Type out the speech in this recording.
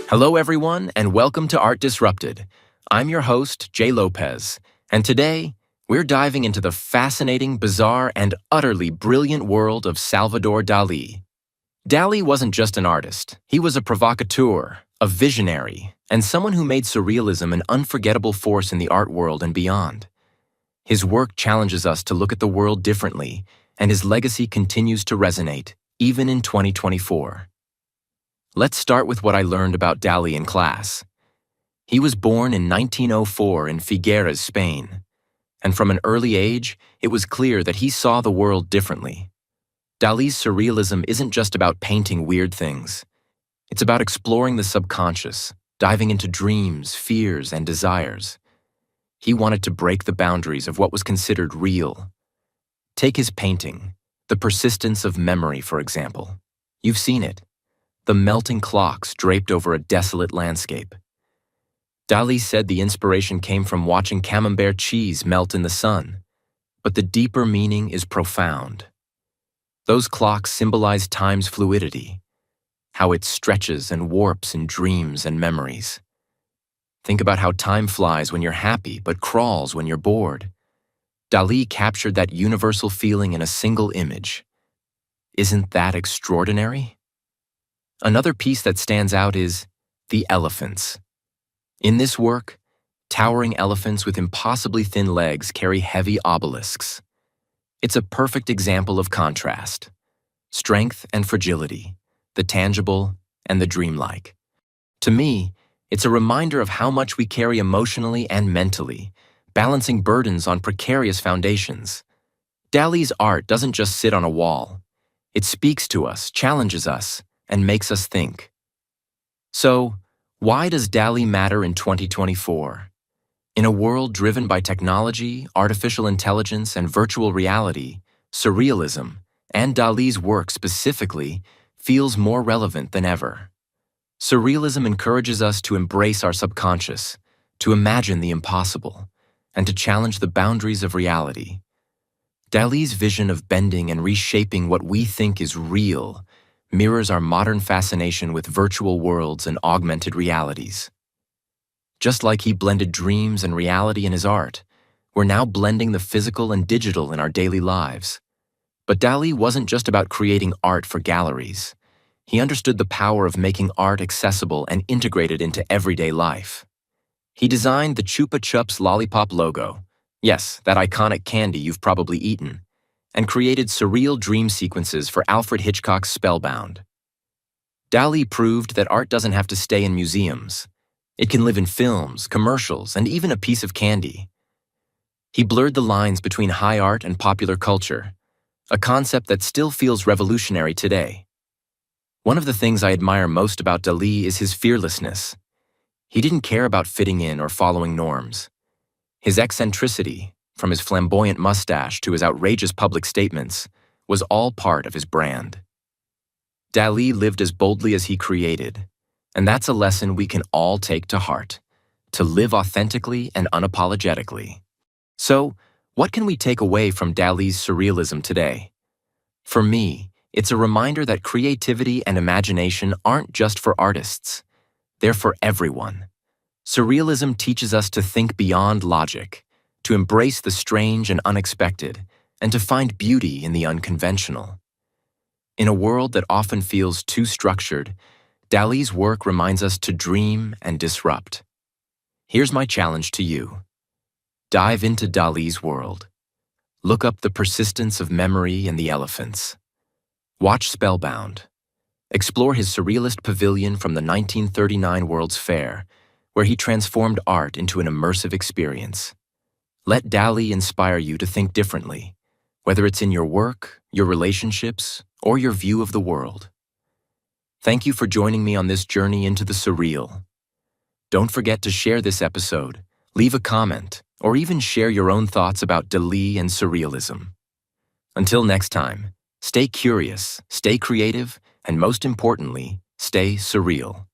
Hello, everyone, and welcome to Art Disrupted. I'm your host, Jay Lopez, and today we're diving into the fascinating, bizarre, and utterly brilliant world of Salvador Dalí. Dalí wasn't just an artist, he was a provocateur, a visionary, and someone who made surrealism an unforgettable force in the art world and beyond. His work challenges us to look at the world differently, and his legacy continues to resonate, even in 2024. Let's start with what I learned about Dalí in class. He was born in 1904 in Figueres, Spain, and from an early age, it was clear that he saw the world differently. Dalí's surrealism isn't just about painting weird things. It's about exploring the subconscious, diving into dreams, fears, and desires. He wanted to break the boundaries of what was considered real. Take his painting, The Persistence of Memory, for example. You've seen it. The melting clocks draped over a desolate landscape. Dalí said the inspiration came from watching camembert cheese melt in the sun, but the deeper meaning is profound. Those clocks symbolize time's fluidity, how it stretches and warps in dreams and memories. Think about how time flies when you're happy but crawls when you're bored. Dalí captured that universal feeling in a single image. Isn't that extraordinary? Another piece that stands out is the elephants. In this work, towering elephants with impossibly thin legs carry heavy obelisks. It's a perfect example of contrast, strength and fragility, the tangible and the dreamlike. To me, it's a reminder of how much we carry emotionally and mentally, balancing burdens on precarious foundations. Dalí's art doesn't just sit on a wall. It speaks to us, challenges us, and makes us think. So, why does Dalí matter in 2024? In a world driven by technology, artificial intelligence, and virtual reality, surrealism, and Dalí's work specifically, feels more relevant than ever. Surrealism encourages us to embrace our subconscious, to imagine the impossible, and to challenge the boundaries of reality. Dalí's vision of bending and reshaping what we think is real mirrors our modern fascination with virtual worlds and augmented realities. Just like he blended dreams and reality in his art, we're now blending the physical and digital in our daily lives. But Dalí wasn't just about creating art for galleries. He understood the power of making art accessible and integrated into everyday life. He designed the Chupa Chups lollipop logo, yes, that iconic candy you've probably eaten, and created surreal dream sequences for Alfred Hitchcock's Spellbound. Dalí proved that art doesn't have to stay in museums. It can live in films, commercials, and even a piece of candy. He blurred the lines between high art and popular culture, a concept that still feels revolutionary today. One of the things I admire most about Dalí is his fearlessness. He didn't care about fitting in or following norms. His eccentricity, from his flamboyant mustache to his outrageous public statements, was all part of his brand. Dalí lived as boldly as he created, and that's a lesson we can all take to heart, to live authentically and unapologetically. So, what can we take away from Dalí's surrealism today? For me, it's a reminder that creativity and imagination aren't just for artists. They're for everyone. Surrealism teaches us to think beyond logic, to embrace the strange and unexpected, and to find beauty in the unconventional. In a world that often feels too structured, Dalí's work reminds us to dream and disrupt. Here's my challenge to you. Dive into Dalí's world. Look up The Persistence of Memory and the Elephants. Watch Spellbound. Explore his surrealist pavilion from the 1939 World's Fair, where he transformed art into an immersive experience. Let Dalí inspire you to think differently, whether it's in your work, your relationships, or your view of the world. Thank you for joining me on this journey into the surreal. Don't forget to share this episode, leave a comment, or even share your own thoughts about Dalí and surrealism. Until next time, stay curious, stay creative, and most importantly, stay surreal.